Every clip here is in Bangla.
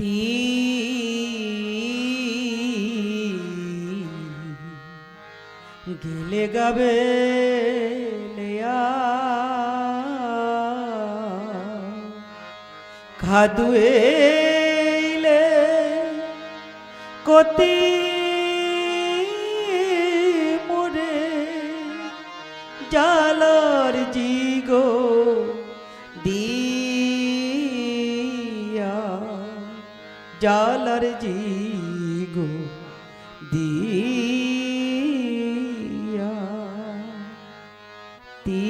ती गेले गावे लेया खादुएले कोती मोरे जालर जीगो दिया जालर जीगो दिया ती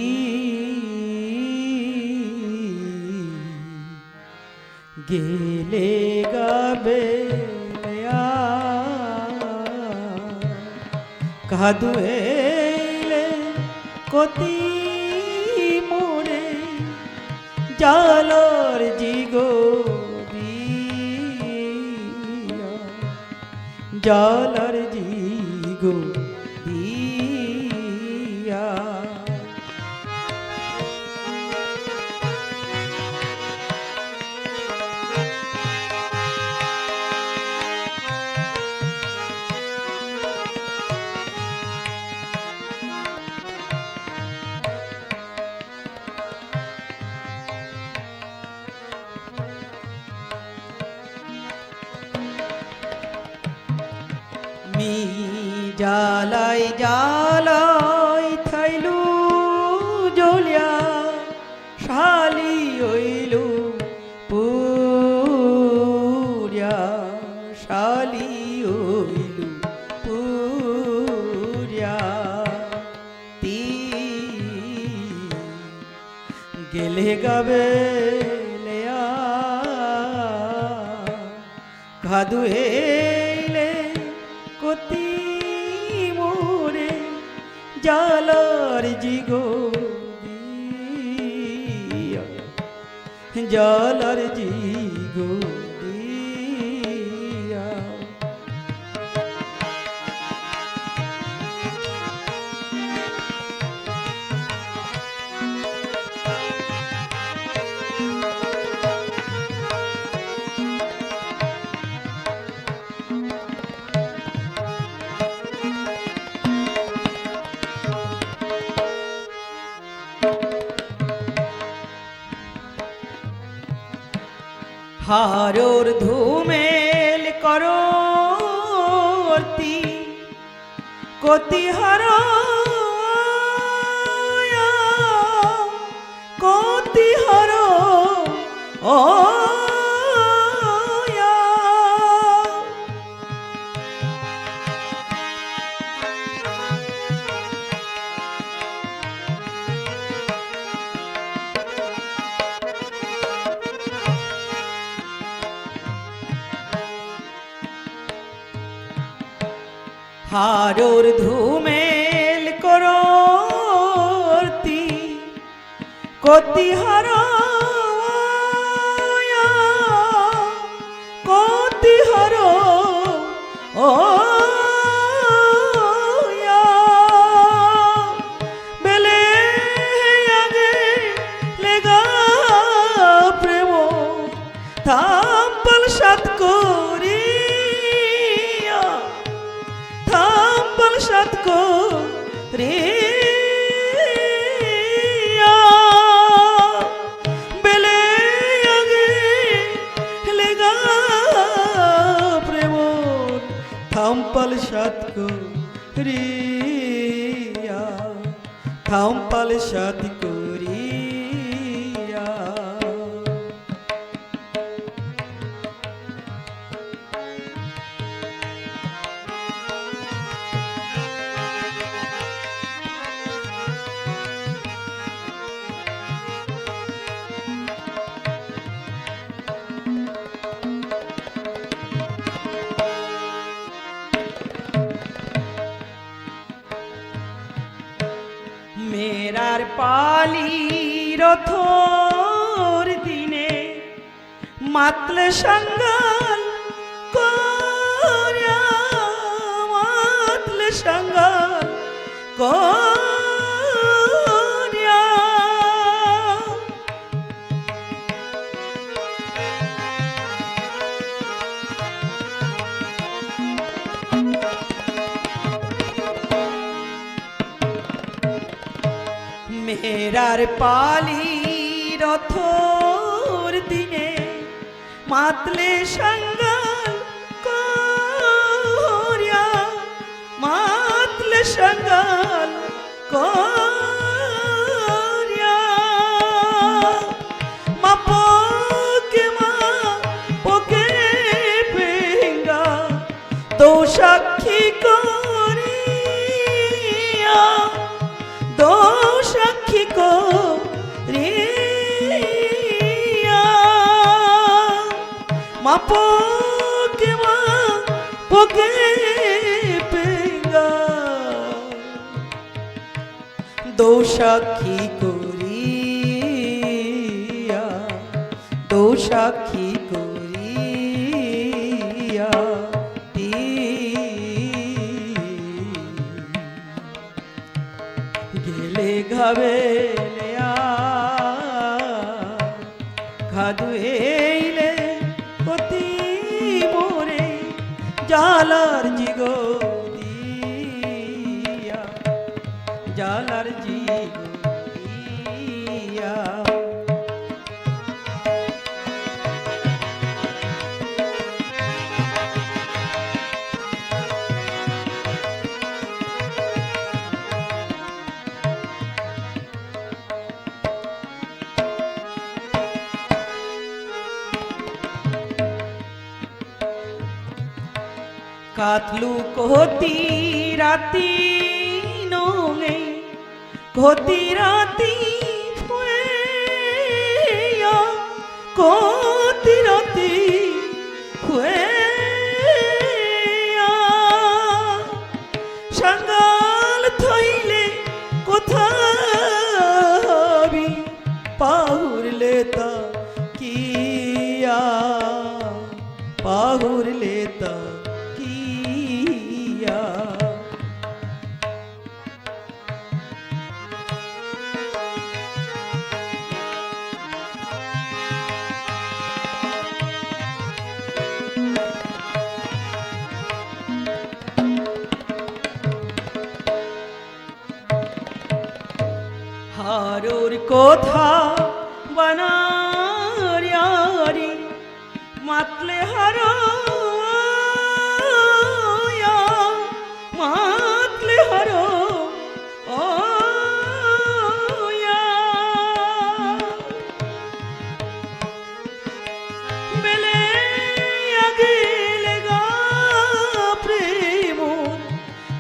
गेले गावे कादुएले कोती मोरे जालर जीगो दिया जालर जीगो दिया मी जालाई जालाई थाइलु जोलिया शाली ओइलु पुरिया शाली ओइलु पुरिया ती गेले गावे लेया खादुएले कोती मोरे जालर जीगो दिया जालर जीगो दिया हारोर धूमेल करोती कोती हारो कोती हारो ओ हारोर धूमेल करोती कोती हारो कोती हारो ओ बेले आगे लेगा प्रेम थाम्पल सात कोरी सात को रे बेले आगे लेगा प्रेम थाम्पल सात को रिया थाम्पल सात को रिया मेरार पाली रथोर दिने मातले संगाल कोरिया मातले संगाल कोरिया মেরার পালি রথর দিনে মাতলে সঙ্গাল করিয়া মাতলে সঙ্গাল করিয়া মা পোকে পেঙ্গা তো সাক্ষী করিয়া দো সাক্ষী করিয়া মা পোকে পেঙ্গা দো সাক্ষী করিয়া দো সাক্ষী করিয়া গেলে ঘাবে ঘাদুয়েইলে অতি মোরে জালার জিগো দিয়া জালার জিগো দিয়া কাতলু কহতি রাতি নঙে কহতি রাতি ফুয়া কহতি রাতি ফুয়া সঙ্গাল থইলে কোথাবি পাহুরলে তা কিয়া পাহুরলে তা হারোর কথা বানারি মাতলে হারো মাতলে হারো বেলে আগেলে গা প্রেম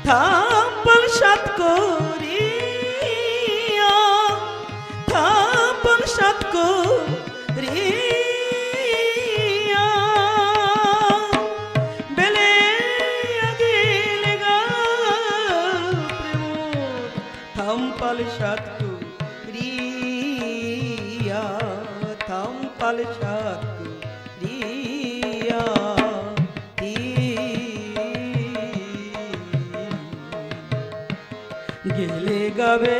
থাম্পল সাত করিয়া থাম্পল সাত করিয়া বেলে আগেলে গা প্রেম থাম্পল সাত করিয়া থাম্পল সাত করিয়া গেলে গাবে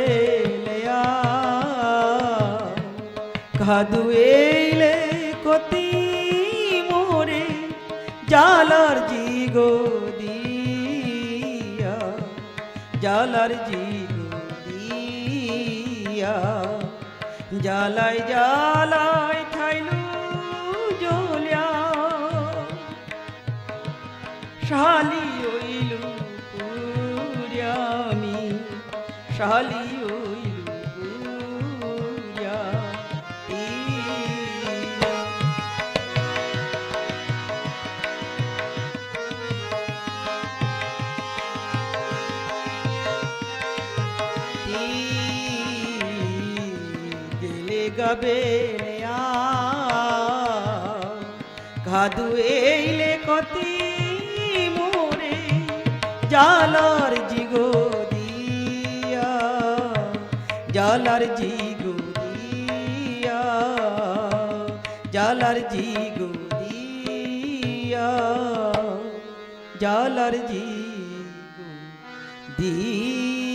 ঘাদুয়েইলে কতি মোরে জালার জিগো দিয়া জালার জিগো দিয়া জালাই জালাই ঠাইলু জ্বলিয়া শালি ওইলু পুরিয়ামি শালি ওইলু পুরিয়া গেলে গাবে ঘাদুয়েইলে কতি মোরে জালার জিগো দিয়া জালার জিগো দিয়া জালার জিগো দিয়া জালার জিগো দিয়া